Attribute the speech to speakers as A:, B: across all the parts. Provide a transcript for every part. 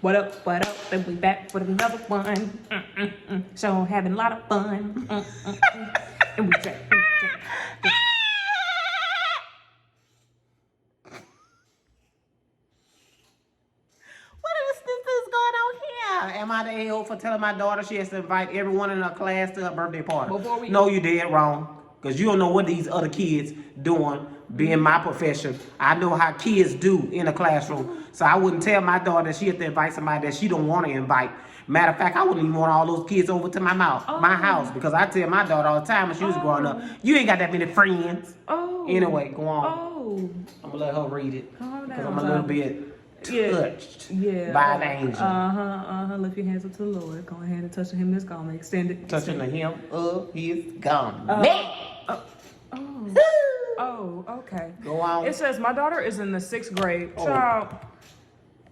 A: What up, what up? And we back with another one. So having a lot of fun. And we check.
B: What is going on here? Am I the a-hole for telling my daughter she has to invite everyone in her class to her birthday party? No, you dead wrong. Because you don't know what these other kids doing, being my profession. I know how kids do in a classroom. So I wouldn't tell my daughter that she has to invite somebody that she don't want to invite. Matter of fact, I wouldn't even want all those kids over to my house. Because I tell my daughter all the time when she was growing up, you ain't got that many friends. Anyway, go on. I'm going to let her read it. Because I'm a little bit touched by an angel.
A: Lift your hands up to the Lord. Go ahead and touch him. This gonna extend it.
B: Touching the hem of his garment.
A: Okay.
B: Go on.
A: It says my daughter is in the 6th grade. Child.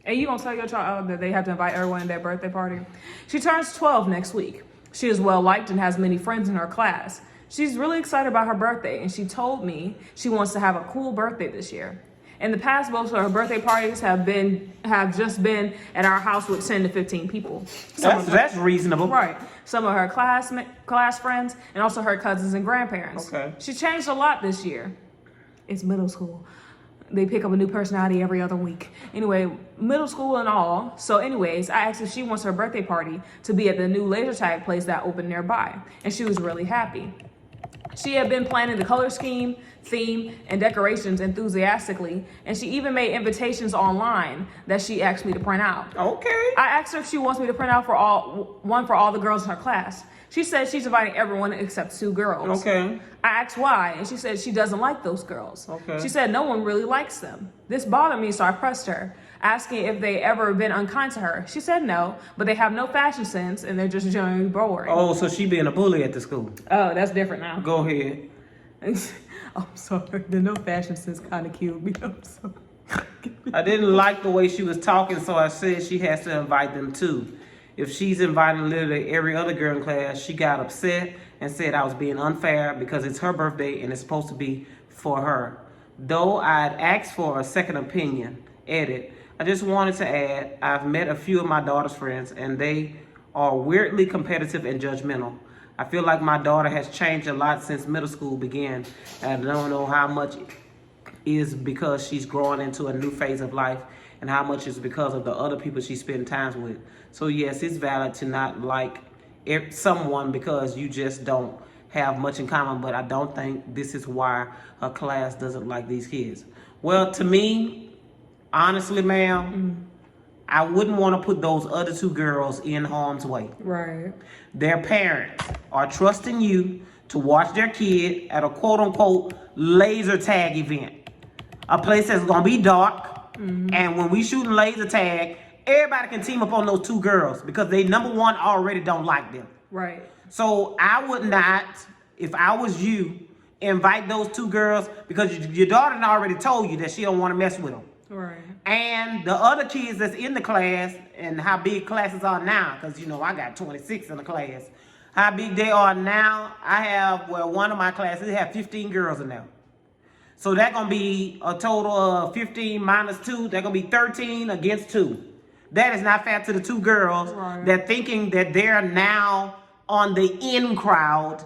A: And you gonna tell your child that they have to invite everyone to their birthday party? She turns 12 next week. She is well liked and has many friends in her class. She's really excited about her birthday, and she told me she wants to have a cool birthday this year. In the past, most of her birthday parties have just been at our house with 10 to 15 people.
B: That's reasonable.
A: Right. Some of her class friends and also her cousins and grandparents.
B: Okay.
A: She changed a lot this year. It's middle school. They pick up a new personality every other week. Anyway, middle school and all. So anyways, I asked if she wants her birthday party to be at the new laser tag place that opened nearby. And she was really happy. She had been planning the color scheme, theme, and decorations enthusiastically, and she even made invitations online that she asked me to print out.
B: Okay.
A: I asked her if she wants me to print out one for all the girls in her class. She said she's inviting everyone except 2 girls.
B: Okay.
A: I asked why, and she said she doesn't like those girls.
B: Okay.
A: She said no one really likes them. This bothered me, so I pressed her, asking if they ever been unkind to her. She said no, but they have no fashion sense, and they're just generally boring.
B: Oh, so she being a bully at the school.
A: Oh, that's different now.
B: Go ahead.
A: I'm sorry. The no fashion sense kind of killed me. I'm sorry.
B: I didn't like the way she was talking, so I said she has to invite them too. If she's inviting literally every other girl in class, she got upset and said I was being unfair because it's her birthday and it's supposed to be for her. Though I'd asked for a second opinion, edit, I just wanted to add, I've met a few of my daughter's friends and they are weirdly competitive and judgmental. I feel like my daughter has changed a lot since middle school began. And I don't know how much is because she's growing into a new phase of life and how much is because of the other people she spends time with. So yes, it's valid to not like someone because you just don't have much in common, but I don't think this is why her class doesn't like these kids. Well, to me, honestly, ma'am, I wouldn't want to put those other 2 girls in harm's way.
A: Right.
B: Their parents are trusting you to watch their kid at a quote-unquote laser tag event. A place that's going to be dark. And when we shooting laser tag, everybody can team up on those 2 girls because they, number one, already don't like them.
A: Right.
B: So I would not, if I was you, invite those 2 girls because your daughter already told you that she don't want to mess with them.
A: Right.
B: And the other kids that's in the class and how big classes are now, because, you know, I got 26 in the class. How big they are now, I have, well, one of my classes have 15 girls in there. So that's going to be a total of 15 minus 2. They're going to be 13 against 2. That is not fair to the 2 girls that thinking that they're now on the in crowd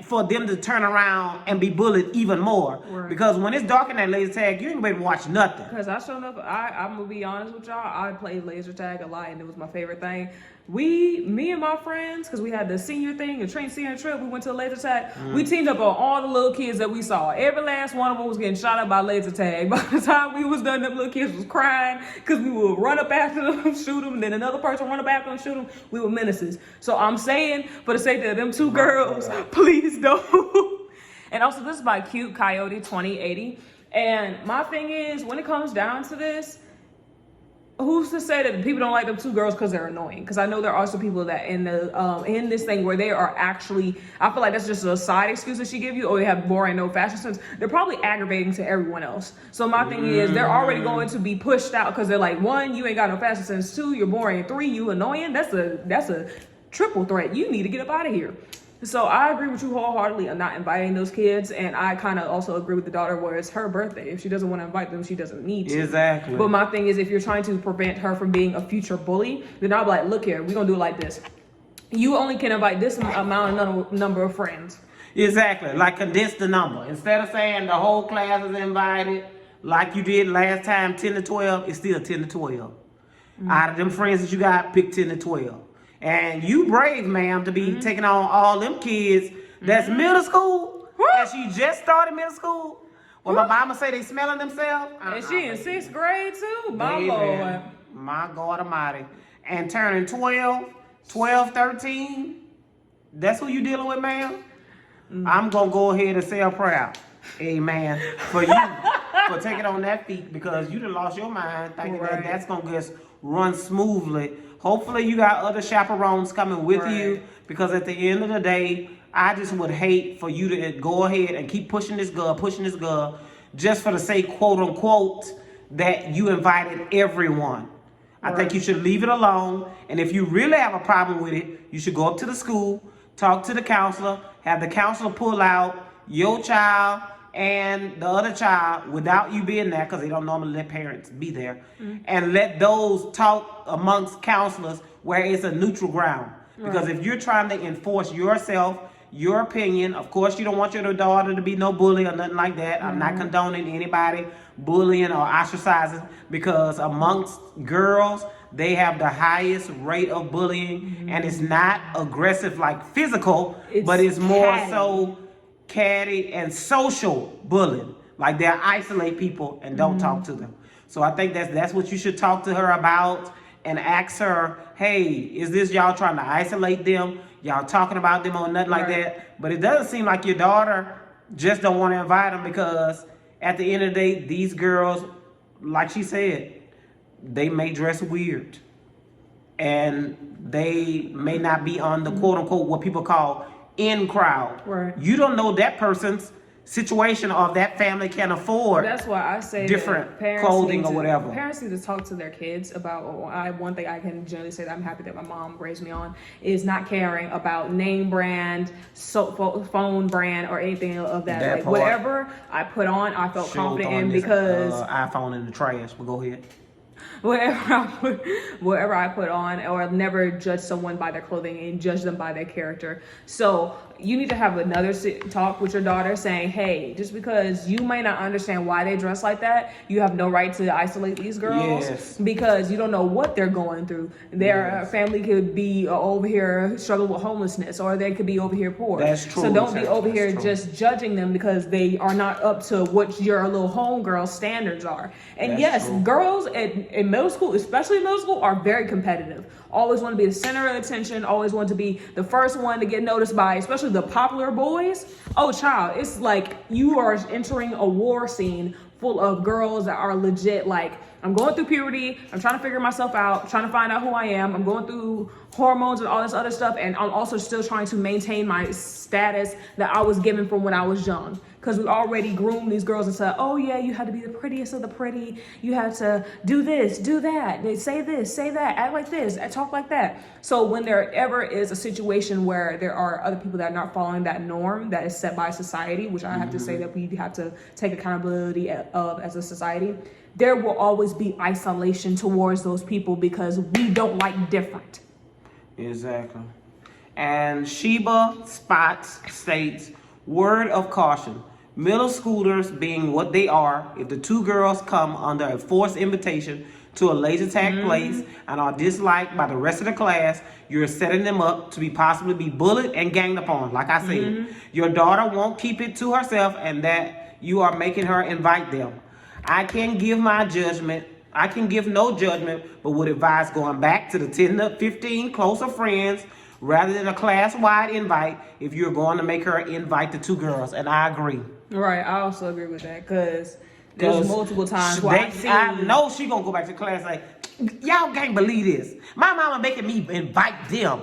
B: for them to turn around and be bullied even more. Right. Because when it's dark in that laser tag, you ain't gonna be able to watch nothing.
A: Because I'm gonna be honest with y'all, I played laser tag a lot and it was my favorite thing. Me and my friends, because we had the senior thing, the train senior trip, we went to the laser tag. We teamed up on all the little kids that we saw. Every last one of them was getting shot up by laser tag. By the time we was done, them little kids was crying because we would run up after them, shoot them, and then another person run up after them, shoot them. We were menaces. So I'm saying, for the sake of them 2 girls, please don't. And also, this is by Cute Coyote 2080. And my thing is, when it comes down to this, who's to say that people don't like them 2 girls because they're annoying? Because I know there are some people that in this thing where they are actually, I feel like that's just a side excuse that she give you, or they have boring, no fashion sense. They're probably aggravating to everyone else. So my thing is, they're already going to be pushed out because they're like, 1, you ain't got no fashion sense. 2, you're boring. 3, you annoying. That's a triple threat. You need to get up out of here. So I agree with you wholeheartedly on not inviting those kids, and I kind of also agree with the daughter where it's her birthday. If she doesn't want to invite them, she doesn't need to.
B: Exactly.
A: But my thing is, if you're trying to prevent her from being a future bully, then I'll be like, look here, we're gonna do it like this. You only can invite this number of friends.
B: Exactly. Like condense the number. Instead of saying the whole class is invited, like you did last time, 10 to 12, it's still 10 to 12. Out of them friends that you got, pick 10 to 12. And you brave, ma'am, to be taking on all them kids that's middle school. And she just started middle school. Well, my mama say they smelling themselves.
A: And she in 6th grade too? My
B: Baby,
A: Lord.
B: my God almighty. And turning 12, 13, that's who you dealing with, ma'am? I'm going to go ahead and say a prayer. Amen. For you, for taking on that feat, because you done lost your mind thinking that that's going to just run smoothly. Hopefully you got other chaperones coming with you, because at the end of the day, I just would hate for you to go ahead and keep pushing this girl, just for the sake, quote unquote, that you invited everyone. I think you should leave it alone. And if you really have a problem with it, you should go up to the school, talk to the counselor, have the counselor pull out your child and the other child without you being there, because they don't normally let parents be there, and let those talk amongst counselors where it's a neutral ground. Because if you're trying to enforce yourself, your opinion, of course you don't want your daughter to be no bully or nothing like that. I'm not condoning anybody bullying or ostracizing, because amongst girls, they have the highest rate of bullying, and it's not aggressive like physical, but it's more so catty and social bullying. Like they'll isolate people and don't talk to them. So I think that's what you should talk to her about, and ask her, hey, is this y'all trying to isolate them? Y'all talking about them or nothing like that? But it doesn't seem like your daughter just don't want to invite them, because at the end of the day, these girls, like she said, they may dress weird, and they may not be on the quote unquote what people call in crowd. You don't know that person's situation, or if that family can afford.
A: That's why I say
B: different clothing or whatever.
A: Parents need to talk to their kids about. One thing I can generally say that I'm happy that my mom raised me on is not caring about name brand, phone brand, or anything of that. Like whatever I put on, I felt confident in, because
B: iPhone in the trash. But go ahead.
A: whatever I put on, or never judge someone by their clothing and judge them by their character. So you need to have another talk with your daughter saying, hey, just because you may not understand why they dress like that, you have no right to isolate these girls, because you don't know what they're going through. Their family could be over here struggling with homelessness, or they could be over here poor.
B: That's true.
A: So don't be over here just judging them because they are not up to what your little homegirl standards are. And yes, girls in middle school, especially middle school, are very competitive. Always want to be the center of attention, always want to be the first one to get noticed by, especially the popular boys. Oh, child, it's like you are entering a war scene full of girls that are legit like, I'm going through puberty, I'm trying to figure myself out, trying to find out who I am, I'm going through hormones and all this other stuff, and I'm also still trying to maintain my status that I was given from when I was young. Because we already groomed these girls and said, oh yeah, you had to be the prettiest of the pretty, you have to do this, do that, they say this, say that, act like this, talk like that. So when there ever is a situation where there are other people that are not following that norm that is set by society, which I have to say that we have to take accountability of as a society, there will always be isolation towards those people, because we don't like different.
B: Exactly. And Sheba Spots states, word of caution, middle schoolers being what they are, if the two girls come under a forced invitation to a laser tag place and are disliked by the rest of the class, you're setting them up to possibly be bullied and ganged upon. Like I said, your daughter won't keep it to herself, and that you are making her invite them. I can't give my judgment. I can give no judgment, but would advise going back to the 10 to 15 closer friends rather than a class-wide invite if you're going to make her invite the two girls. And I agree.
A: Right, I also agree with that, because there's multiple times where
B: I know she gonna go back to class like, y'all can't believe this. My mama making me invite them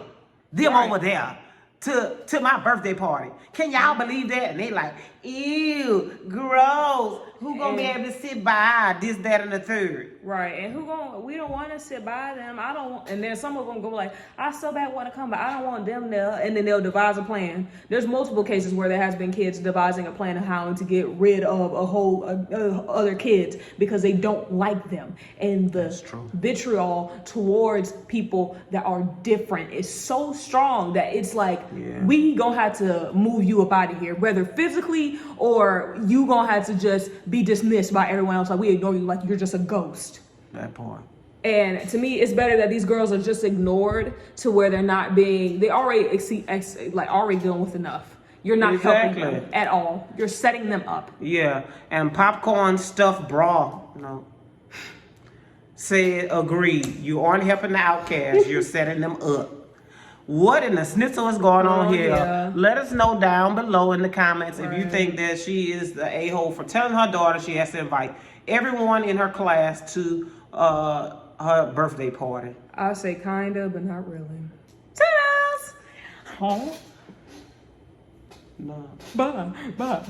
B: over there to my birthday party. Can y'all believe that? And they like, ew, gross. Who gonna be able to sit by this, that, and the third?
A: Right, and we don't want to sit by them. I don't, and then some of them go like, I so bad want to come, but I don't want them there. And then they'll devise a plan. There's multiple cases where there has been kids devising a plan of how to get rid of a whole other kids because they don't like them. And the vitriol towards people that are different is so strong that it's like, we gonna have to move you up out of here, whether physically or you gonna have to just be dismissed by everyone else. Like, we ignore you like you're just a ghost.
B: That part.
A: And to me, it's better that these girls are just ignored to where they're not being, they already already dealing with enough. You're not helping them at all. You're setting them up.
B: Yeah, and popcorn stuffed bra, said agreed. You aren't helping the outcasts. You're setting them up. What in the schnitzel is going on here?
A: Yeah.
B: Let us know down below in the comments if you think that she is the a-hole for telling her daughter she has to invite everyone in her class to her birthday party.
A: I say kinda, but not really. Toodles!
B: Huh? No.
A: Bye.